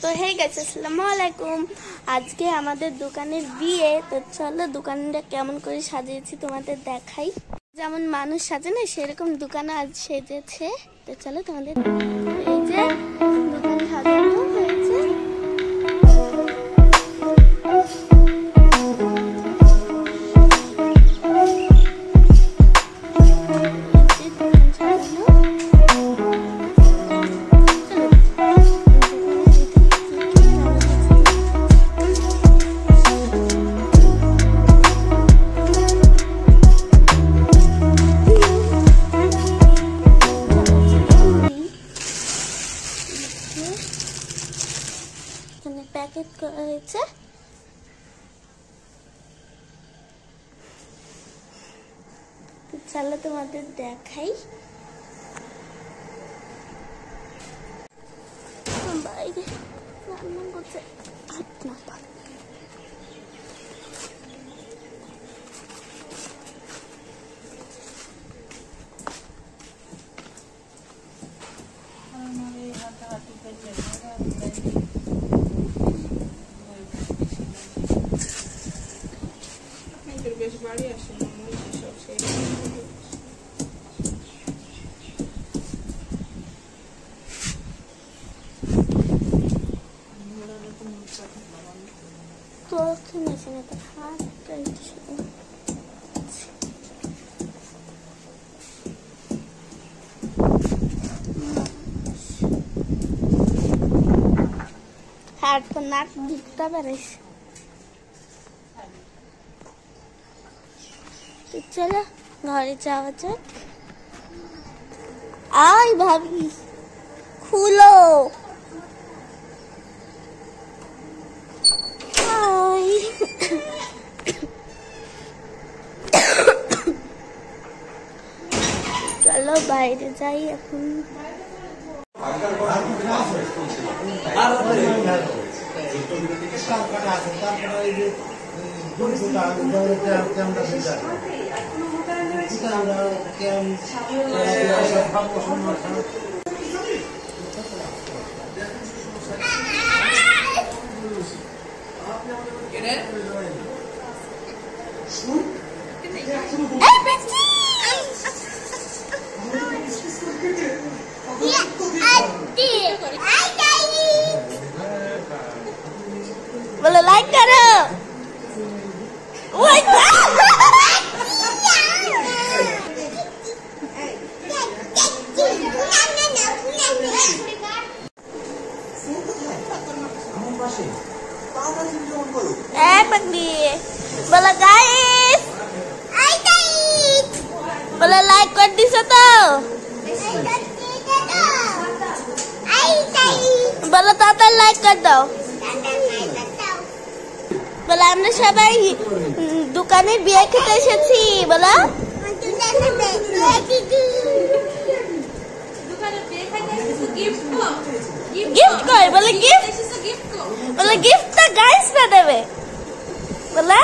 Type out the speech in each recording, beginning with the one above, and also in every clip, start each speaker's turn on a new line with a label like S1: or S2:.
S1: তো hey guys, আসসালামু আলাইকুম। আজকে আমাদের দোকানের বিয়ে, তো চলো দোকানটা কেমন করে সাজিয়েছি তোমাদের দেখাই। যেমন মানুষ সাজে না, সেরকম দোকানে আজ সেজেছে। তো চলো তোমাদের, এই যে দোকান সাজানো হয়েছে। প্যাকেট করা হয়েছে, চলো তোমাদের দেখাই। বাইরে রান্না করছে, হাত না পা। বেশ বাড়ি আসে না সব সেই তো কিনেছে না, তো হাত হাত তো নাক দিকটা বেড়েছে। চলো ঘরে যাওয়া যাক। আই ভাবি খুলো, চলো বাইরে যাই এখন। बोलो लाइक करो। बोलो गाइस, बोलो लाइक कर दिसो तो, बोलो ताता लाइक कर दो। बोला আমরা সবাই দোকানে বিয়ে খেতে এসেছি। বলো গিফট কই, বলে গিফট, বলে গিফট তো গাইস না দেবে। বলে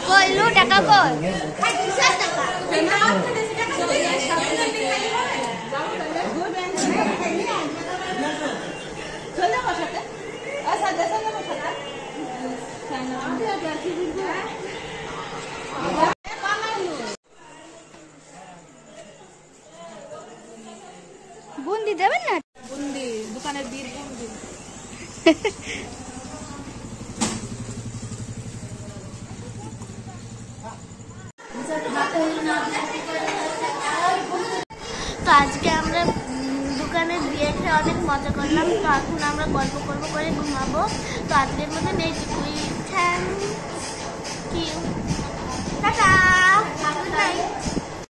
S1: কইলো টাকা কই বুন্দি যাবেন না? বুন্দি দোকানের বীর বুন্দি। তো আজকে আমরা দোকানে বিয়ে খেয়ে অনেক মজা করলাম। তো এখন আমরা গল্প করবো করে ঘুমাবো। তো আজকের মতন এইটুকুই। Thank you, tata, good night.